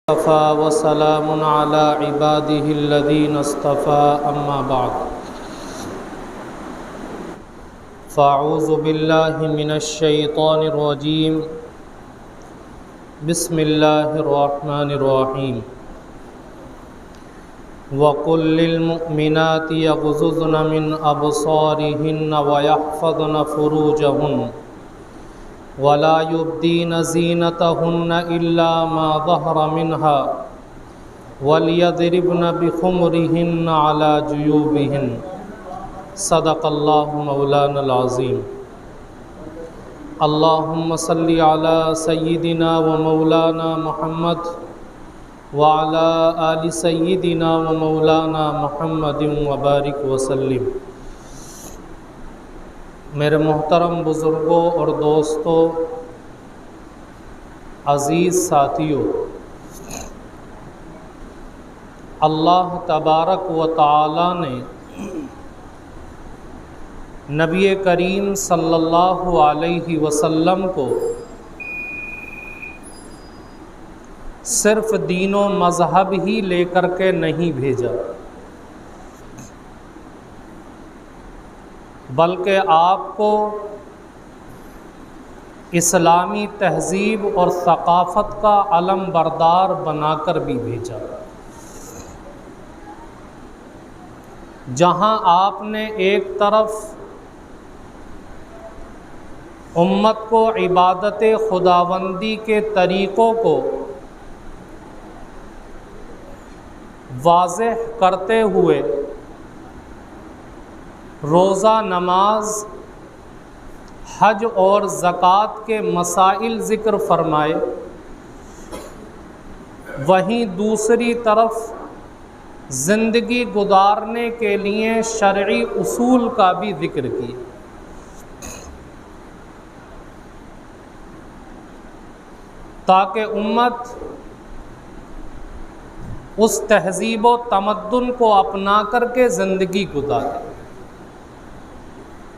وسلام على عباده الذين اصطفى أما بعد فأعوذ بالله من الشيطان الرجيم بسم الله الرحمن الرحيم وقل للمؤمنات يغضضن من أبصارهن ويحفظن فروجهن ولا يبدين زينتهن إلا ما ظهر منها وليضربن بخمرهن على جيوبهن صدق الله مولانا العظيم اللهم صل على سيدنا ومولانا محمد وعلى آل سيدنا ومولانا محمد وبارك وسلم۔ میرے محترم بزرگوں اور دوستوں، عزیز ساتھیوں، اللہ تبارک و تعالی نے نبی کریم صلی اللہ علیہ وسلم کو صرف دین و مذہب ہی لے کر کے نہیں بھیجا، بلکہ آپ کو اسلامی تہذیب اور ثقافت کا علم بردار بنا کر بھی بھیجا۔ جہاں آپ نے ایک طرف امت کو عبادت خداوندی کے طریقوں کو واضح کرتے ہوئے روزہ، نماز، حج اور زکوٰۃ کے مسائل ذکر فرمائے، وہیں دوسری طرف زندگی گزارنے کے لیے شرعی اصول کا بھی ذکر کیا۔ تاکہ امت اس تہذیب و تمدن کو اپنا کر کے زندگی گزارے۔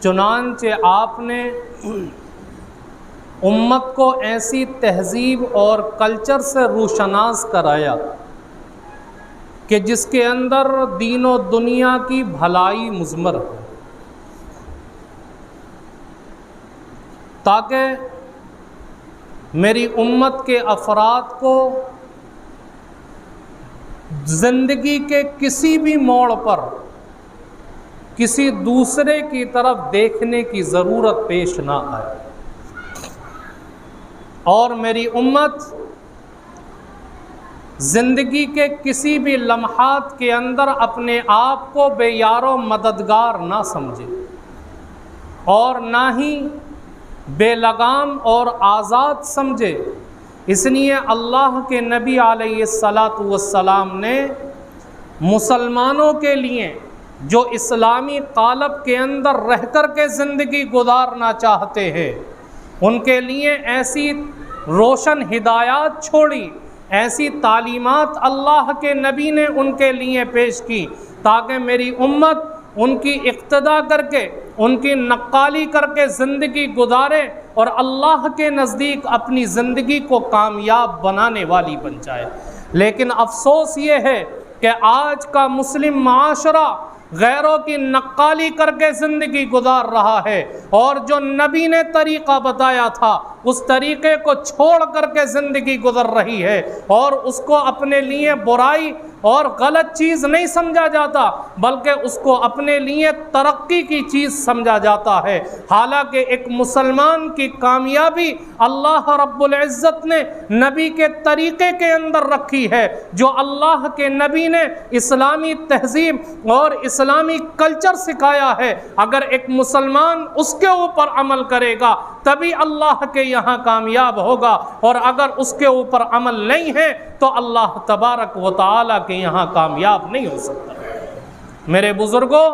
چنانچہ آپ نے امت کو ایسی تہذیب اور کلچر سے روشناس کرایا کہ جس کے اندر دین و دنیا کی بھلائی مضمر ہے، تاکہ میری امت کے افراد کو زندگی کے کسی بھی موڑ پر کسی دوسرے کی طرف دیکھنے کی ضرورت پیش نہ آئے، اور میری امت زندگی کے کسی بھی لمحات کے اندر اپنے آپ کو بے یار و مددگار نہ سمجھے، اور نہ ہی بے لگام اور آزاد سمجھے۔ اس لیے اللہ کے نبی علیہ السلام نے مسلمانوں کے لیے جو اسلامی قالب کے اندر رہ کر کے زندگی گزارنا چاہتے ہیں، ان کے لیے ایسی روشن ہدایات چھوڑی، ایسی تعلیمات اللہ کے نبی نے ان کے لیے پیش کی، تاکہ میری امت ان کی اقتدا کر کے، ان کی نقالی کر کے زندگی گزارے اور اللہ کے نزدیک اپنی زندگی کو کامیاب بنانے والی بن جائے۔ لیکن افسوس یہ ہے کہ آج کا مسلم معاشرہ غیروں کی نقالی کر کے زندگی گزار رہا ہے، اور جو نبی نے طریقہ بتایا تھا اس طریقے کو چھوڑ کر کے زندگی گزر رہی ہے، اور اس کو اپنے لیے برائی اور غلط چیز نہیں سمجھا جاتا، بلکہ اس کو اپنے لیے ترقی کی چیز سمجھا جاتا ہے۔ حالانکہ ایک مسلمان کی کامیابی اللہ رب العزت نے نبی کے طریقے کے اندر رکھی ہے، جو اللہ کے نبی نے اسلامی تہذیب اور اسلامی کلچر سکھایا ہے۔ اگر ایک مسلمان اس کے اوپر عمل کرے گا تبھی اللہ کے یہاں کامیاب ہوگا، اور اگر اس کے اوپر عمل نہیں ہے تو اللہ تبارک و تعالی کے یہاں کامیاب نہیں ہو سکتا۔ میرے بزرگوں،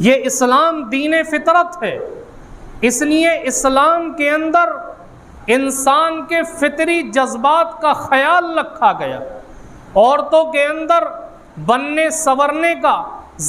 یہ اسلام دین فطرت ہے، اس لیے اسلام کے اندر انسان کے فطری جذبات کا خیال رکھا گیا۔ عورتوں کے اندر بننے سنورنے کا،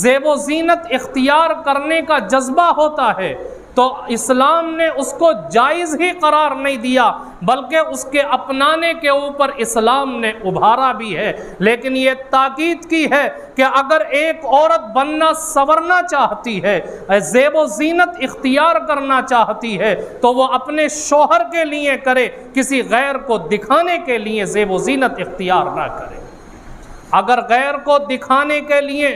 زیب و زینت اختیار کرنے کا جذبہ ہوتا ہے، تو اسلام نے اس کو جائز ہی قرار نہیں دیا، بلکہ اس کے اپنانے کے اوپر اسلام نے ابھارا بھی ہے۔ لیکن یہ تاکید کی ہے کہ اگر ایک عورت بننا سنورنا چاہتی ہے، زیب و زینت اختیار کرنا چاہتی ہے، تو وہ اپنے شوہر کے لیے کرے، کسی غیر کو دکھانے کے لیے زیب و زینت اختیار نہ کرے۔ اگر غیر کو دکھانے کے لیے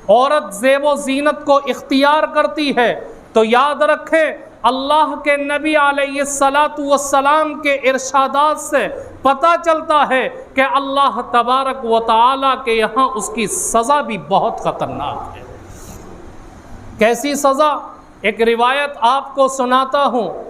عورت زیب و زینت کو اختیار کرتی ہے تو یاد رکھیں اللہ کے نبی علیہ السلام کے ارشادات سے پتہ چلتا ہے کہ اللہ تبارک و تعالیٰ کے یہاں اس کی سزا بھی بہت خطرناک ہے۔ کیسی سزا؟ ایک روایت آپ کو سناتا ہوں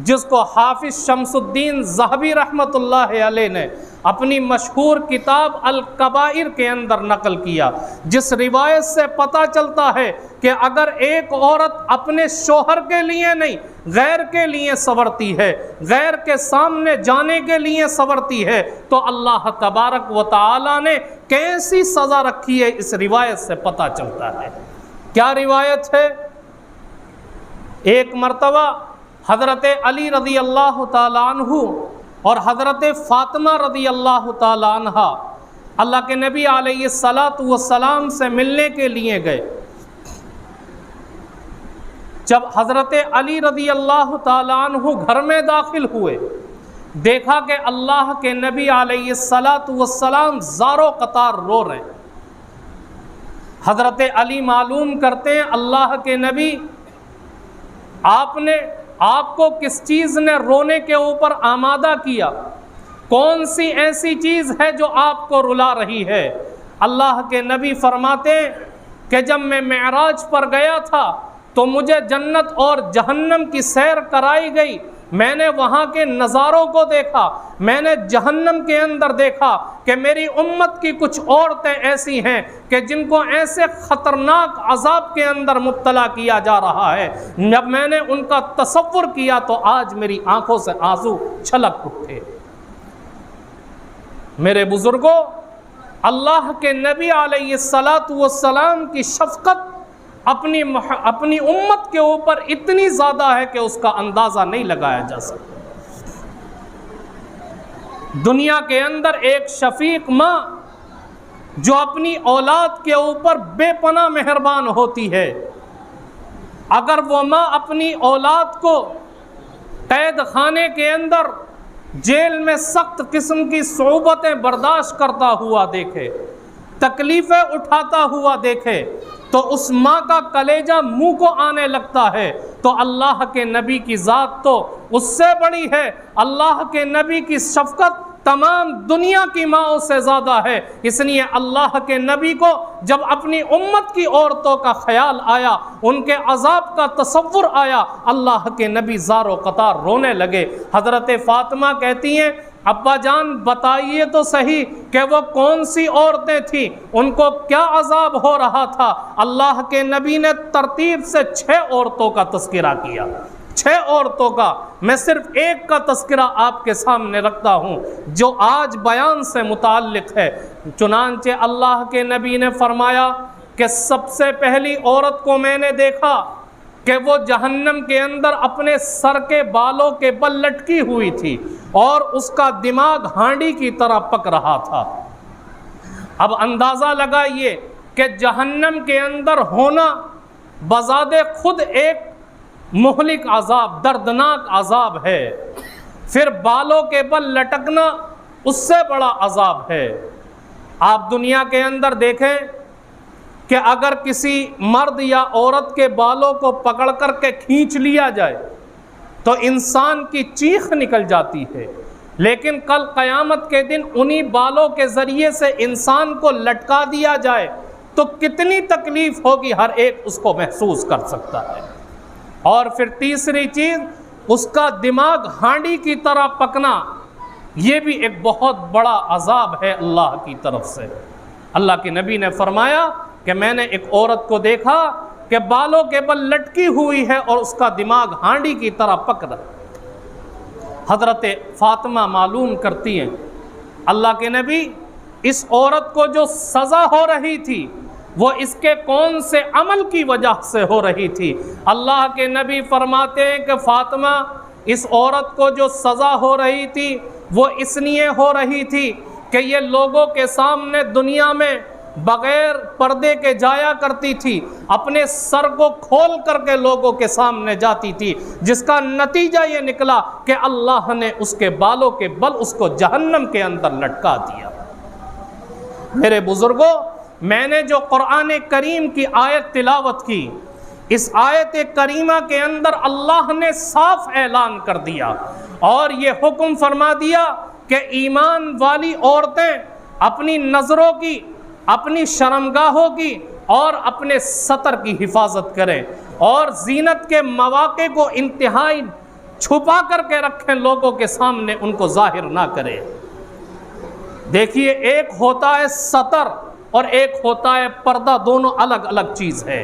جس کو حافظ شمس الدین ذہبی رحمۃ اللہ علیہ نے اپنی مشہور کتاب الکبائر کے اندر نقل کیا، جس روایت سے پتہ چلتا ہے کہ اگر ایک عورت اپنے شوہر کے لیے نہیں غیر کے لیے سنورتی ہے، غیر کے سامنے جانے کے لیے سنورتی ہے، تو اللہ تبارک و تعالی نے کیسی سزا رکھی ہے اس روایت سے پتہ چلتا ہے۔ کیا روایت ہے؟ ایک مرتبہ حضرت علی رضی اللہ تعالیٰ عنہ اور حضرت فاطمہ رضی اللہ تعالیٰ عنہ اللہ کے نبی علیہ السلام سے ملنے کے لیے گئے۔ جب حضرت علی رضی اللہ تعالیٰ عنہ گھر میں داخل ہوئے، دیکھا کہ اللہ کے نبی علیہ السلام زارو قطار رو رہے ہیں۔ حضرت علی معلوم کرتے ہیں اللہ کے نبی، آپ کو کس چیز نے رونے کے اوپر آمادہ کیا؟ کون سی ایسی چیز ہے جو آپ کو رلا رہی ہے؟ اللہ کے نبی فرماتے کہ جب میں معراج پر گیا تھا تو مجھے جنت اور جہنم کی سیر کرائی گئی، میں نے وہاں کے نظاروں کو دیکھا، میں نے جہنم کے اندر دیکھا کہ میری امت کی کچھ عورتیں ایسی ہیں کہ جن کو ایسے خطرناک عذاب کے اندر مبتلا کیا جا رہا ہے، جب میں نے ان کا تصور کیا تو آج میری آنکھوں سے آنسو چھلک اٹھے۔ میرے بزرگوں، اللہ کے نبی علیہ السلام کی شفقت اپنی امت کے اوپر اتنی زیادہ ہے کہ اس کا اندازہ نہیں لگایا جا سکتا۔ دنیا کے اندر ایک شفیق ماں جو اپنی اولاد کے اوپر بے پناہ مہربان ہوتی ہے، اگر وہ ماں اپنی اولاد کو قید خانے کے اندر جیل میں سخت قسم کی صعوبتیں برداشت کرتا ہوا دیکھے، تکلیفیں اٹھاتا ہوا دیکھے، تو اس ماں کا کلیجہ منہ کو آنے لگتا ہے، تو اللہ کے نبی کی ذات تو اس سے بڑی ہے۔ اللہ کے نبی کی شفقت تمام دنیا کی ماؤں سے زیادہ ہے۔ اس لیے اللہ کے نبی کو جب اپنی امت کی عورتوں کا خیال آیا، ان کے عذاب کا تصور آیا، اللہ کے نبی زار و قطار رونے لگے۔ حضرت فاطمہ کہتی ہیں ابا جان بتائیے تو صحیح کہ وہ کون سی عورتیں تھیں، ان کو کیا عذاب ہو رہا تھا؟ اللہ کے نبی نے ترتیب سے 6 عورتوں کا تذکرہ کیا، 6 عورتوں کا۔ میں صرف ایک کا تذکرہ آپ کے سامنے رکھتا ہوں جو آج بیان سے متعلق ہے۔ چنانچہ اللہ کے نبی نے فرمایا کہ سب سے پہلی عورت کو میں نے دیکھا کہ وہ جہنم کے اندر اپنے سر کے بالوں کے بل لٹکی ہوئی تھی اور اس کا دماغ ہانڈی کی طرح پک رہا تھا۔ اب اندازہ لگائیے کہ جہنم کے اندر ہونا بذات خود ایک مہلک عذاب، دردناک عذاب ہے، پھر بالوں کے بل لٹکنا اس سے بڑا عذاب ہے۔ آپ دنیا کے اندر دیکھیں کہ اگر کسی مرد یا عورت کے بالوں کو پکڑ کر کے کھینچ لیا جائے تو انسان کی چیخ نکل جاتی ہے، لیکن کل قیامت کے دن انہی بالوں کے ذریعے سے انسان کو لٹکا دیا جائے تو کتنی تکلیف ہوگی، ہر ایک اس کو محسوس کر سکتا ہے۔ اور پھر تیسری چیز، اس کا دماغ ہانڈی کی طرح پکنا، یہ بھی ایک بہت بڑا عذاب ہے اللہ کی طرف سے۔ اللہ کے نبی نے فرمایا کہ میں نے ایک عورت کو دیکھا کہ بالوں کے بل لٹکی ہوئی ہے اور اس کا دماغ ہانڈی کی طرح پک رہا۔ حضرت فاطمہ معلوم کرتی ہیں اللہ کے نبی، اس عورت کو جو سزا ہو رہی تھی، وہ اس کے کون سے عمل کی وجہ سے ہو رہی تھی؟ اللہ کے نبی فرماتے ہیں کہ فاطمہ، اس عورت کو جو سزا ہو رہی تھی وہ اس لیے ہو رہی تھی کہ یہ لوگوں کے سامنے دنیا میں بغیر پردے کے جایا کرتی تھی، اپنے سر کو کھول کر کے لوگوں کے سامنے جاتی تھی، جس کا نتیجہ یہ نکلا کہ اللہ نے اس کے بالوں کے بل اس کو جہنم کے اندر لٹکا دیا۔ میرے بزرگوں، میں نے جو قرآن کریم کی آیت تلاوت کی، اس آیت کریمہ کے اندر اللہ نے صاف اعلان کر دیا اور یہ حکم فرما دیا کہ ایمان والی عورتیں اپنی نظروں کی، اپنی شرمگاہوں کی اور اپنے سطر کی حفاظت کریں اور زینت کے مواقع کو انتہائی چھپا کر کے رکھیں، لوگوں کے سامنے ان کو ظاہر نہ کریں۔ دیکھیے، ایک ہوتا ہے سطر اور ایک ہوتا ہے پردہ، دونوں الگ الگ چیز ہے۔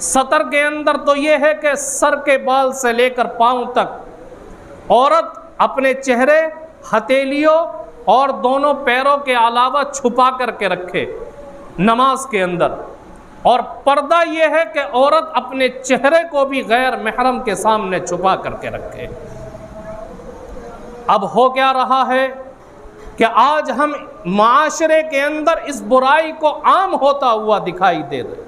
سطر کے اندر تو یہ ہے کہ سر کے بال سے لے کر پاؤں تک عورت اپنے چہرے، ہتھیلیوں اور دونوں پیروں کے علاوہ چھپا کر کے رکھے نماز کے اندر، اور پردہ یہ ہے کہ عورت اپنے چہرے کو بھی غیر محرم کے سامنے چھپا کر کے رکھے۔ اب ہو کیا رہا ہے کہ آج ہم معاشرے کے اندر اس برائی کو عام ہوتا ہوا دکھائی دے رہے،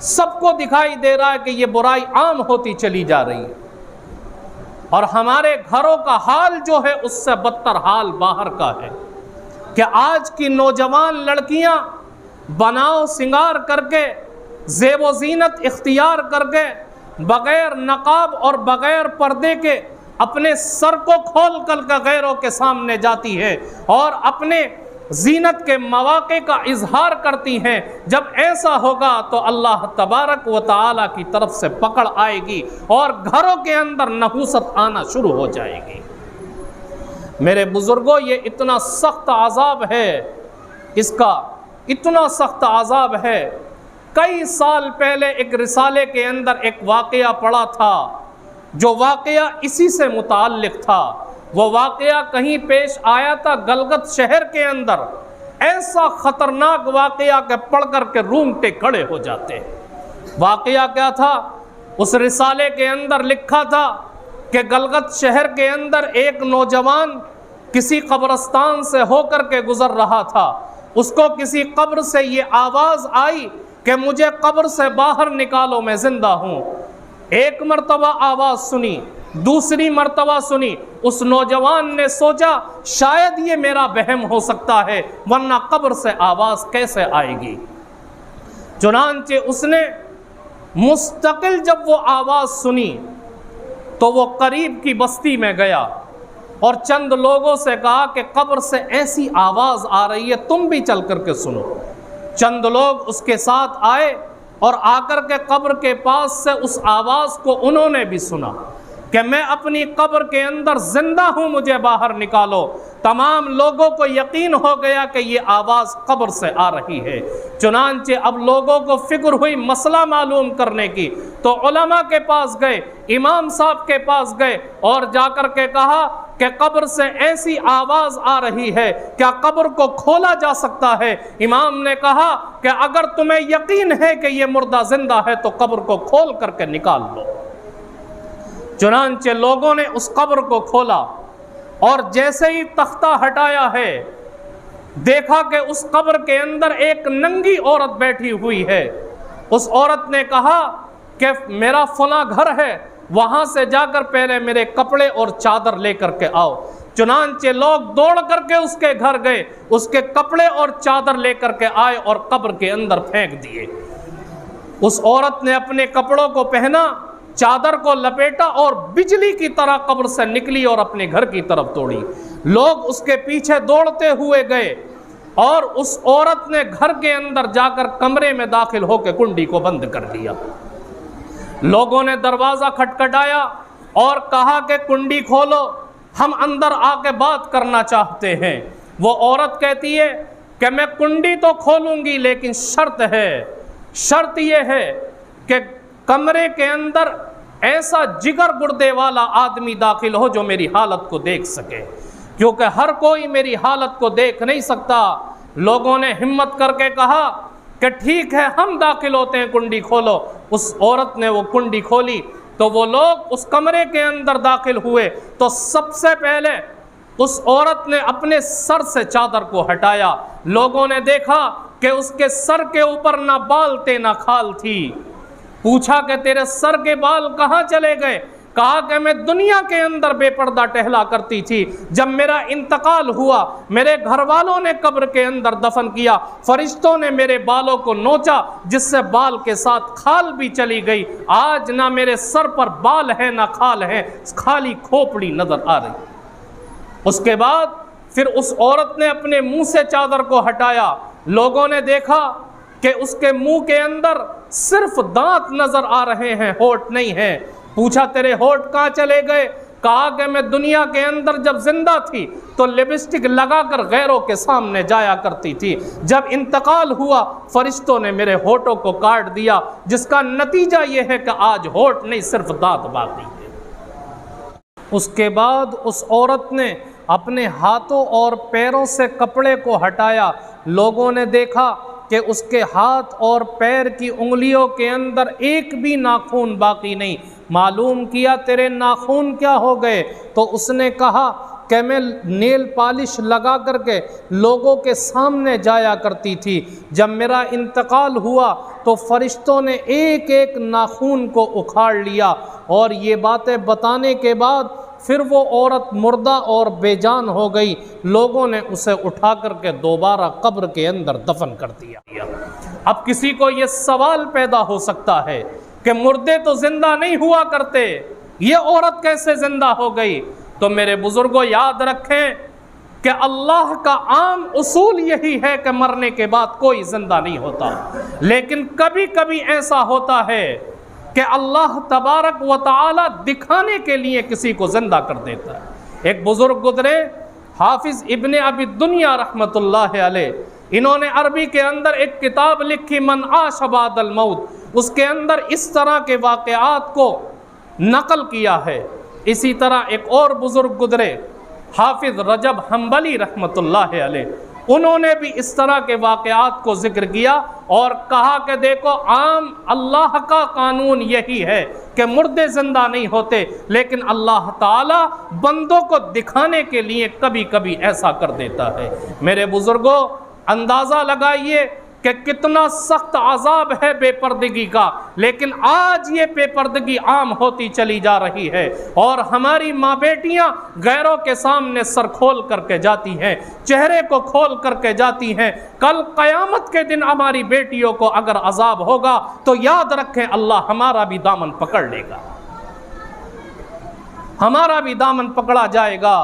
سب کو دکھائی دے رہا ہے کہ یہ برائی عام ہوتی چلی جا رہی ہے، اور ہمارے گھروں کا حال جو ہے اس سے بدتر حال باہر کا ہے کہ آج کی نوجوان لڑکیاں بناؤ سنگار کر کے، زیب و زینت اختیار کر کے، بغیر نقاب اور بغیر پردے کے اپنے سر کو کھول کر کے غیروں کے سامنے جاتی ہے اور اپنے زینت کے مواقع کا اظہار کرتی ہیں۔ جب ایسا ہوگا تو اللہ تبارک و تعالیٰ کی طرف سے پکڑ آئے گی اور گھروں کے اندر نحوست آنا شروع ہو جائے گی۔ میرے بزرگوں، یہ اتنا سخت عذاب ہے، اس کا اتنا سخت عذاب ہے۔ کئی سال پہلے ایک رسالے کے اندر ایک واقعہ پڑا تھا، جو واقعہ اسی سے متعلق تھا۔ وہ واقعہ کہیں پیش آیا تھا گلگت شہر کے اندر، ایسا خطرناک واقعہ کہ پڑھ کر کے رونگٹے کھڑے ہو جاتے۔ واقعہ کیا تھا؟ اس رسالے کے اندر لکھا تھا کہ گلگت شہر کے اندر ایک نوجوان کسی قبرستان سے ہو کر کے گزر رہا تھا، اس کو کسی قبر سے یہ آواز آئی کہ مجھے قبر سے باہر نکالو، میں زندہ ہوں۔ ایک مرتبہ آواز سنی، دوسری مرتبہ سنی، اس نوجوان نے سوچا شاید یہ میرا وہم ہو سکتا ہے، ورنہ قبر سے آواز کیسے آئے گی۔ چنانچہ اس نے مستقل جب وہ آواز سنی تو وہ قریب کی بستی میں گیا اور چند لوگوں سے کہا کہ قبر سے ایسی آواز آ رہی ہے، تم بھی چل کر کے سنو۔ چند لوگ اس کے ساتھ آئے اور آ کر کے قبر کے پاس سے اس آواز کو انہوں نے بھی سنا کہ میں اپنی قبر کے اندر زندہ ہوں، مجھے باہر نکالو۔ تمام لوگوں کو یقین ہو گیا کہ یہ آواز قبر سے آ رہی ہے۔ چنانچہ اب لوگوں کو فکر ہوئی مسئلہ معلوم کرنے کی، تو علماء کے پاس گئے، امام صاحب کے پاس گئے اور جا کر کے کہا کہ قبر سے ایسی آواز آ رہی ہے، کیا قبر کو کھولا جا سکتا ہے؟ امام نے کہا کہ اگر تمہیں یقین ہے کہ یہ مردہ زندہ ہے تو قبر کو کھول کر کے نکال لو۔ چنانچہ لوگوں نے اس قبر کو کھولا اور جیسے ہی تختہ ہٹایا ہے، دیکھا کہ اس قبر کے اندر ایک ننگی عورت بیٹھی ہوئی ہے۔ اس عورت نے کہا کہ میرا فلاں گھر ہے، وہاں سے جا کر پہلے میرے کپڑے اور چادر لے کر کے آؤ۔ چنانچہ لوگ دوڑ کر کے اس کے گھر گئے، اس کے کپڑے اور چادر لے کر کے آئے اور قبر کے اندر پھینک دیے۔ اس عورت نے اپنے کپڑوں کو پہنا، چادر کو لپیٹا اور بجلی کی طرح قبر سے نکلی اور اپنے گھر کی طرف دوڑی۔ لوگ اس کے پیچھے دوڑتے ہوئے گئے اور اس عورت نے گھر کے اندر جا کر کمرے میں داخل ہو کے کنڈی کو بند کر دیا۔ لوگوں نے دروازہ کھٹکھٹایا اور کہا کہ کنڈی کھولو، ہم اندر آ کے بات کرنا چاہتے ہیں۔ وہ عورت کہتی ہے کہ میں کنڈی تو کھولوں گی، لیکن شرط ہے، شرط یہ ہے کہ کمرے کے اندر ایسا جگر گردے والا آدمی داخل ہو جو میری حالت کو دیکھ سکے، کیونکہ ہر کوئی میری حالت کو دیکھ نہیں سکتا۔ لوگوں نے ہمت کر کے کہا کہ ٹھیک ہے ہم داخل ہوتے ہیں، کنڈی کھولو۔ اس عورت نے وہ کنڈی کھولی تو وہ لوگ اس کمرے کے اندر داخل ہوئے تو سب سے پہلے اس عورت نے اپنے سر سے چادر کو ہٹایا۔ لوگوں نے دیکھا کہ اس کے سر کے اوپر نہ بال تھے نہ کھال تھی۔ پوچھا کہ تیرے سر کے بال کہاں چلے گئے؟ کہا کہ میں دنیا کے اندر بے پردہ ٹہلا کرتی تھی، جب میرا انتقال ہوا میرے گھر والوں نے قبر کے اندر دفن کیا، فرشتوں نے میرے بالوں کو نوچا جس سے بال کے ساتھ کھال بھی چلی گئی، آج نہ میرے سر پر بال ہے نہ کھال ہے، خالی کھوپڑی نظر آ رہی۔ اس کے بعد پھر اس عورت نے اپنے منہ سے چادر کو ہٹایا۔ لوگوں نے دیکھا کہ اس کے منہ کے اندر صرف دانت نظر آ رہے ہیں، ہونٹ نہیں ہے۔ پوچھا تیرے ہونٹ کہاں چلے گئے؟ کہا کہ میں دنیا کے اندر جب زندہ تھی تو لپسٹک لگا کر غیروں کے سامنے جایا کرتی تھی، جب انتقال ہوا فرشتوں نے میرے ہونٹوں کو کاٹ دیا، جس کا نتیجہ یہ ہے کہ آج ہونٹ نہیں صرف دانت باقی ہے۔ اس کے بعد اس عورت نے اپنے ہاتھوں اور پیروں سے کپڑے کو ہٹایا۔ لوگوں نے دیکھا کہ اس کے ہاتھ اور پیر کی انگلیوں کے اندر ایک بھی ناخن باقی نہیں۔ معلوم کیا تیرے ناخن کیا ہو گئے؟ تو اس نے کہا کہ میں نیل پالش لگا کر کے لوگوں کے سامنے جایا کرتی تھی، جب میرا انتقال ہوا تو فرشتوں نے ایک ایک ناخن کو اکھاڑ لیا، اور یہ باتیں بتانے کے بعد پھر وہ عورت مردہ اور بے جان ہو گئی۔ لوگوں نے اسے اٹھا کر کے دوبارہ قبر کے اندر دفن کر دیا۔ اب کسی کو یہ سوال پیدا ہو سکتا ہے کہ مردے تو زندہ نہیں ہوا کرتے، یہ عورت کیسے زندہ ہو گئی؟ تو میرے بزرگوں یاد رکھیں کہ اللہ کا عام اصول یہی ہے کہ مرنے کے بعد کوئی زندہ نہیں ہوتا، لیکن کبھی کبھی ایسا ہوتا ہے کہ اللہ تبارک و تعالی دکھانے کے لیے کسی کو زندہ کر دیتا ہے۔ ایک بزرگ گزرے حافظ ابن ابی الدنیا رحمت اللہ علیہ، انہوں نے عربی کے اندر ایک کتاب لکھی من عاش بعد الموت، اس کے اندر اس طرح کے واقعات کو نقل کیا ہے۔ اسی طرح ایک اور بزرگ گزرے حافظ رجب حنبلی رحمت اللہ علیہ، انہوں نے بھی اس طرح کے واقعات کو ذکر کیا اور کہا کہ دیکھو عام اللہ کا قانون یہی ہے کہ مردے زندہ نہیں ہوتے، لیکن اللہ تعالیٰ بندوں کو دکھانے کے لیے کبھی کبھی ایسا کر دیتا ہے۔ میرے بزرگوں اندازہ لگائیے کہ کتنا سخت عذاب ہے بے پردگی کا، لیکن آج یہ بے پردگی عام ہوتی چلی جا رہی ہے، اور ہماری ماں بیٹیاں غیروں کے سامنے سر کھول کر کے جاتی ہیں، چہرے کو کھول کر کے جاتی ہیں۔ کل قیامت کے دن ہماری بیٹیوں کو اگر عذاب ہوگا تو یاد رکھیں اللہ ہمارا بھی دامن پکڑ لے گا، ہمارا بھی دامن پکڑا جائے گا۔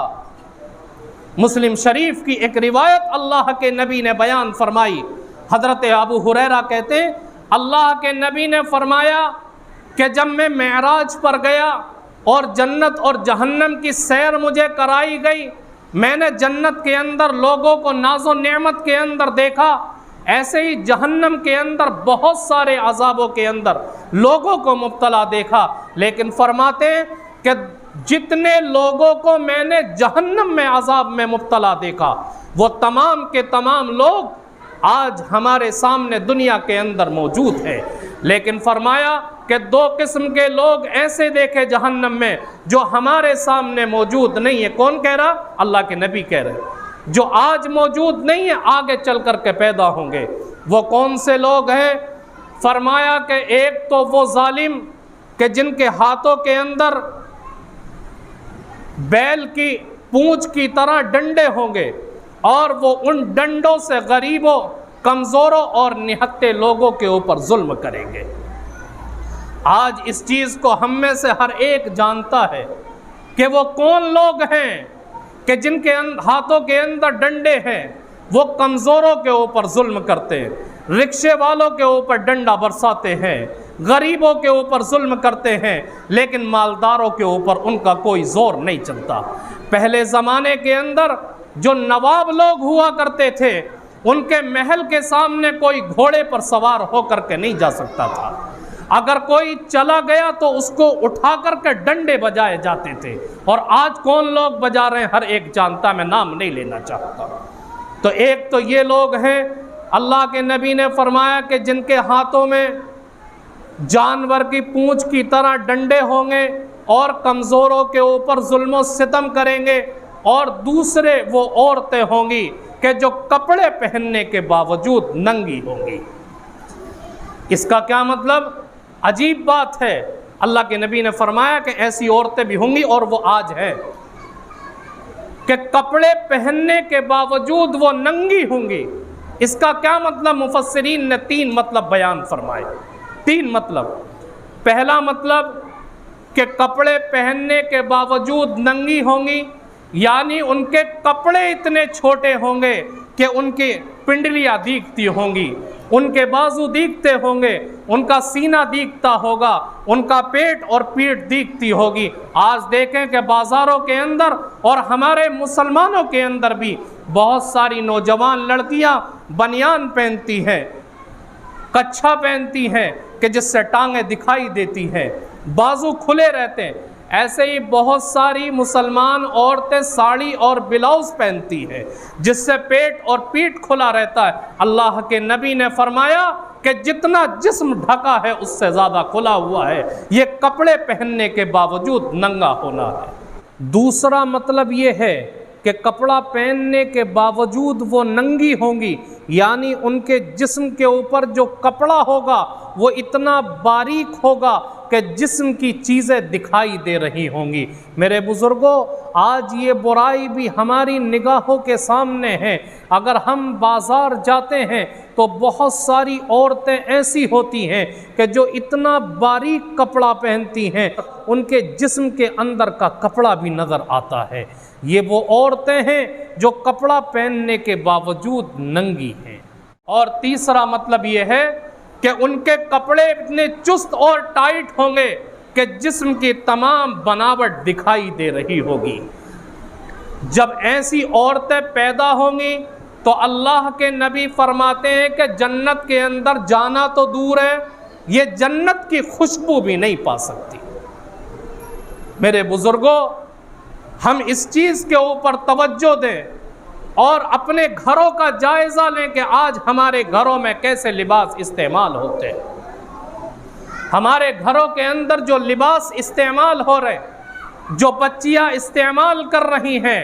مسلم شریف کی ایک روایت اللہ کے نبی نے بیان فرمائی، حضرت ابو ہریرہ کہتے ہیں اللہ کے نبی نے فرمایا کہ جب میں معراج پر گیا اور جنت اور جہنم کی سیر مجھے کرائی گئی، میں نے جنت کے اندر لوگوں کو ناز و نعمت کے اندر دیکھا، ایسے ہی جہنم کے اندر بہت سارے عذابوں کے اندر لوگوں کو مبتلا دیکھا، لیکن فرماتے ہیں کہ جتنے لوگوں کو میں نے جہنم میں عذاب میں مبتلا دیکھا وہ تمام کے تمام لوگ آج ہمارے سامنے دنیا کے اندر موجود ہے، لیکن فرمایا کہ دو قسم کے لوگ ایسے دیکھے جہنم میں جو ہمارے سامنے موجود نہیں ہے۔ کون کہہ رہا؟ اللہ کے نبی کہہ رہے، جو آج موجود نہیں ہے آگے چل کر کے پیدا ہوں گے۔ وہ کون سے لوگ ہیں؟ فرمایا کہ ایک تو وہ ظالم کہ جن کے ہاتھوں کے اندر بیل کی پونچھ کی طرح ڈنڈے ہوں گے، اور وہ ان ڈنڈوں سے غریبوں، کمزوروں اور نہتے لوگوں کے اوپر ظلم کریں گے۔ آج اس چیز کو ہم میں سے ہر ایک جانتا ہے کہ وہ کون لوگ ہیں کہ جن کے ہاتھوں کے اندر ڈنڈے ہیں، وہ کمزوروں کے اوپر ظلم کرتے ہیں، رکشے والوں کے اوپر ڈنڈا برساتے ہیں، غریبوں کے اوپر ظلم کرتے ہیں، لیکن مالداروں کے اوپر ان کا کوئی زور نہیں چلتا۔ پہلے زمانے کے اندر جو نواب لوگ ہوا کرتے تھے ان کے محل کے سامنے کوئی گھوڑے پر سوار ہو کر کے نہیں جا سکتا تھا، اگر کوئی چلا گیا تو اس کو اٹھا کر کے ڈنڈے بجائے جاتے تھے، اور آج کون لوگ بجا رہے ہیں ہر ایک جانتا، میں نام نہیں لینا چاہتا۔ تو ایک تو یہ لوگ ہیں اللہ کے نبی نے فرمایا کہ جن کے ہاتھوں میں جانور کی پونچھ کی طرح ڈنڈے ہوں گے اور کمزوروں کے اوپر ظلم و ستم کریں گے، اور دوسرے وہ عورتیں ہوں گی کہ جو کپڑے پہننے کے باوجود ننگی ہوں گی۔ اس کا کیا مطلب؟ عجیب بات ہے، اللہ کے نبی نے فرمایا کہ ایسی عورتیں بھی ہوں گی، اور وہ آج ہیں، کہ کپڑے پہننے کے باوجود وہ ننگی ہوں گی۔ اس کا کیا مطلب؟ مفسرین نے 3 مطلب بیان فرمائے۔ 3 مطلب۔ پہلا مطلب کہ کپڑے پہننے کے باوجود ننگی ہوں گی، یعنی ان کے کپڑے اتنے چھوٹے ہوں گے کہ ان کی پنڈلیاں دیکھتی ہوں گی، ان کے بازو دیکھتے ہوں گے، ان کا سینہ دیکھتا ہوگا، ان کا پیٹ اور پیٹھ دیکھتی ہوگی۔ آج دیکھیں کہ بازاروں کے اندر اور ہمارے مسلمانوں کے اندر بھی بہت ساری نوجوان لڑکیاں بنیان پہنتی ہیں، کچھا پہنتی ہیں کہ جس سے ٹانگیں دکھائی دیتی ہیں، بازو کھلے رہتے ہیں۔ ایسے ہی بہت ساری مسلمان عورتیں ساڑی اور بلاؤز پہنتی ہیں جس سے پیٹ اور پیٹھ کھلا رہتا ہے۔ اللہ کے نبی نے فرمایا کہ جتنا جسم ڈھکا ہے اس سے زیادہ کھلا ہوا ہے، یہ کپڑے پہننے کے باوجود ننگا ہونا ہے۔ دوسرا مطلب یہ ہے کہ کپڑا پہننے کے باوجود وہ ننگی ہوں گی، یعنی ان کے جسم کے اوپر جو کپڑا ہوگا وہ اتنا باریک ہوگا کہ جسم کی چیزیں دکھائی دے رہی ہوں گی۔ میرے بزرگوں، آج یہ برائی بھی ہماری نگاہوں کے سامنے ہے۔ اگر ہم بازار جاتے ہیں تو بہت ساری عورتیں ایسی ہوتی ہیں کہ جو اتنا باریک کپڑا پہنتی ہیں، ان کے جسم کے اندر کا کپڑا بھی نظر آتا ہے۔ یہ وہ عورتیں ہیں جو کپڑا پہننے کے باوجود ننگی ہیں۔ اور تیسرا مطلب یہ ہے کہ ان کے کپڑے اتنے چست اور ٹائٹ ہوں گے کہ جسم کی تمام بناوٹ دکھائی دے رہی ہوگی۔ جب ایسی عورتیں پیدا ہوں گی تو اللہ کے نبی فرماتے ہیں کہ جنت کے اندر جانا تو دور ہے، یہ جنت کی خوشبو بھی نہیں پا سکتی۔ میرے بزرگوں، ہم اس چیز کے اوپر توجہ دیں اور اپنے گھروں کا جائزہ لیں کہ آج ہمارے گھروں میں کیسے لباس استعمال ہوتے ہیں۔ ہمارے گھروں کے اندر جو لباس استعمال ہو رہے، جو بچیاں استعمال کر رہی ہیں،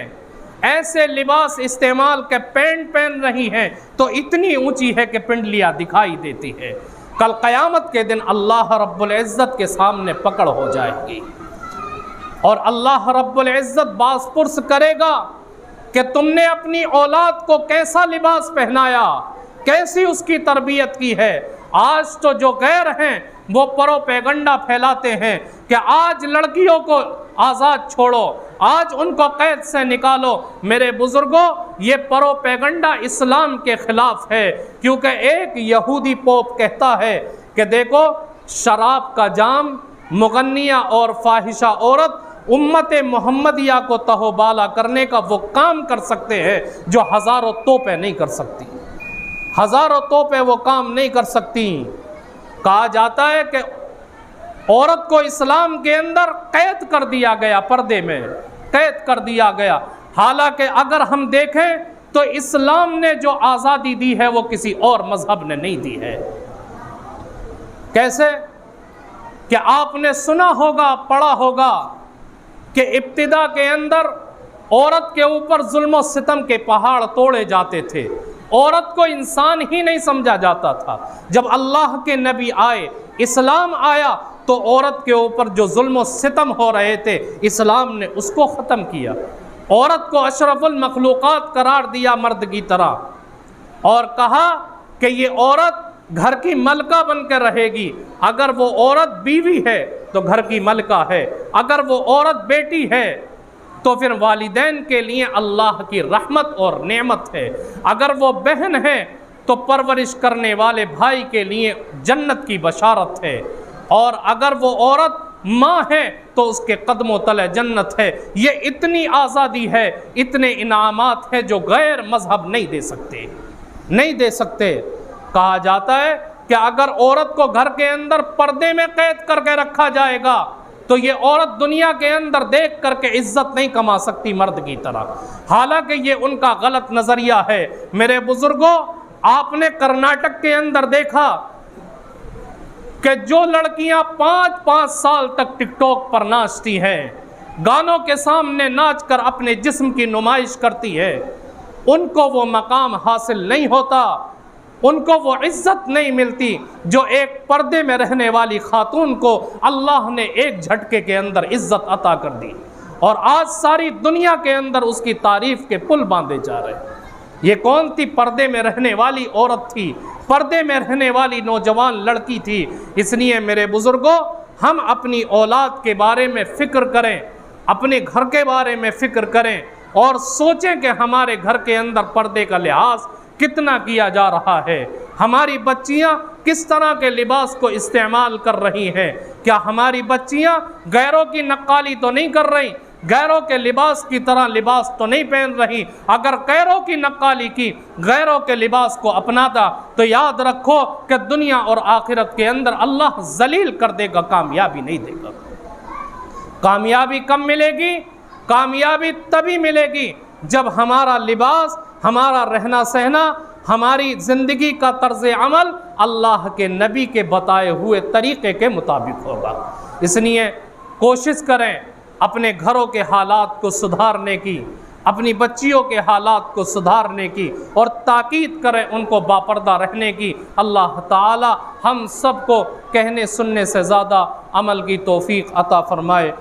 ایسے لباس استعمال کے پینٹ پہن رہی ہیں تو اتنی اونچی ہے کہ پنڈلیاں دکھائی دیتی ہے۔ کل قیامت کے دن اللہ رب العزت کے سامنے پکڑ ہو جائے گی، اور اللہ رب العزت باز پرس کرے گا کہ تم نے اپنی اولاد کو کیسا لباس پہنایا، کیسی اس کی تربیت کی ہے۔ آج تو جو غیر ہیں وہ پروپیگنڈا پھیلاتے ہیں کہ آج لڑکیوں کو آزاد چھوڑو، آج ان کو قید سے نکالو۔ میرے بزرگوں، یہ پروپیگنڈا اسلام کے خلاف ہے، کیونکہ ایک یہودی پوپ کہتا ہے کہ دیکھو، شراب کا جام، مغنیہ اور فاحشہ عورت امت محمدیہ کو تہو بالا کرنے کا وہ کام کر سکتے ہیں جو ہزاروں توپیں نہیں کر سکتی۔ ہزاروں توپیں وہ کام نہیں کر سکتی۔ کہا جاتا ہے کہ عورت کو اسلام کے اندر قید کر دیا گیا، پردے میں قید کر دیا گیا، حالانکہ اگر ہم دیکھیں تو اسلام نے جو آزادی دی ہے وہ کسی اور مذہب نے نہیں دی ہے۔ کیسے؟ کہ آپ نے سنا ہوگا، پڑھا ہوگا کہ ابتدا کے اندر عورت کے اوپر ظلم و ستم کے پہاڑ توڑے جاتے تھے، عورت کو انسان ہی نہیں سمجھا جاتا تھا۔ جب اللہ کے نبی آئے، اسلام آیا، تو عورت کے اوپر جو ظلم و ستم ہو رہے تھے اسلام نے اس کو ختم کیا، عورت کو اشرف المخلوقات قرار دیا مرد کی طرح، اور کہا کہ یہ عورت گھر کی ملکہ بن کر رہے گی۔ اگر وہ عورت بیوی ہے تو گھر کی ملکہ ہے، اگر وہ عورت بیٹی ہے تو پھر والدین کے لیے اللہ کی رحمت اور نعمت ہے، اگر وہ بہن ہے تو پرورش کرنے والے بھائی کے لیے جنت کی بشارت ہے، اور اگر وہ عورت ماں ہے تو اس کے قدموں تلے جنت ہے۔ یہ اتنی آزادی ہے، اتنے انعامات ہیں جو غیر مذہب نہیں دے سکتے، نہیں دے سکتے۔ کہا جاتا ہے کہ اگر عورت کو گھر کے اندر پردے میں قید کر کے رکھا جائے گا تو یہ عورت دنیا کے اندر دیکھ کر کے عزت نہیں کما سکتی مرد کی طرح، حالانکہ یہ ان کا غلط نظریہ ہے۔ میرے بزرگوں، آپ نے کرناٹک کے اندر دیکھا کہ جو لڑکیاں 5-5 سال تک ٹک ٹاک پر ناچتی ہیں، گانوں کے سامنے ناچ کر اپنے جسم کی نمائش کرتی ہے، ان کو وہ مقام حاصل نہیں ہوتا، ان کو وہ عزت نہیں ملتی جو ایک پردے میں رہنے والی خاتون کو اللہ نے ایک جھٹکے کے اندر عزت عطا کر دی، اور آج ساری دنیا کے اندر اس کی تعریف کے پل باندھے جا رہے ہیں۔ یہ کون تھی؟ پردے میں رہنے والی عورت تھی، پردے میں رہنے والی نوجوان لڑکی تھی۔ اس لیے میرے بزرگوں، ہم اپنی اولاد کے بارے میں فکر کریں، اپنے گھر کے بارے میں فکر کریں، اور سوچیں کہ ہمارے گھر کے اندر پردے کا لحاظ کتنا کیا جا رہا ہے، ہماری بچیاں کس طرح کے لباس کو استعمال کر رہی ہیں۔ کیا ہماری بچیاں غیروں کی نقالی تو نہیں کر رہی؟ غیروں کے لباس کی طرح لباس تو نہیں پہن رہی؟ اگر غیروں کی نقالی کی، غیروں کے لباس کو اپناتا، تو یاد رکھو کہ دنیا اور آخرت کے اندر اللہ ذلیل کر دے گا، کامیابی نہیں دے گا۔ کامیابی کب ملے گی؟ کامیابی تبھی ملے گی جب ہمارا لباس، ہمارا رہنا سہنا، ہماری زندگی کا طرز عمل اللہ کے نبی کے بتائے ہوئے طریقے کے مطابق ہوگا۔ اس لیے کوشش کریں اپنے گھروں کے حالات کو سدھارنے کی، اپنی بچیوں کے حالات کو سدھارنے کی، اور تاکید کریں ان کو باپردہ رہنے کی۔ اللہ تعالی ہم سب کو کہنے سننے سے زیادہ عمل کی توفیق عطا فرمائے۔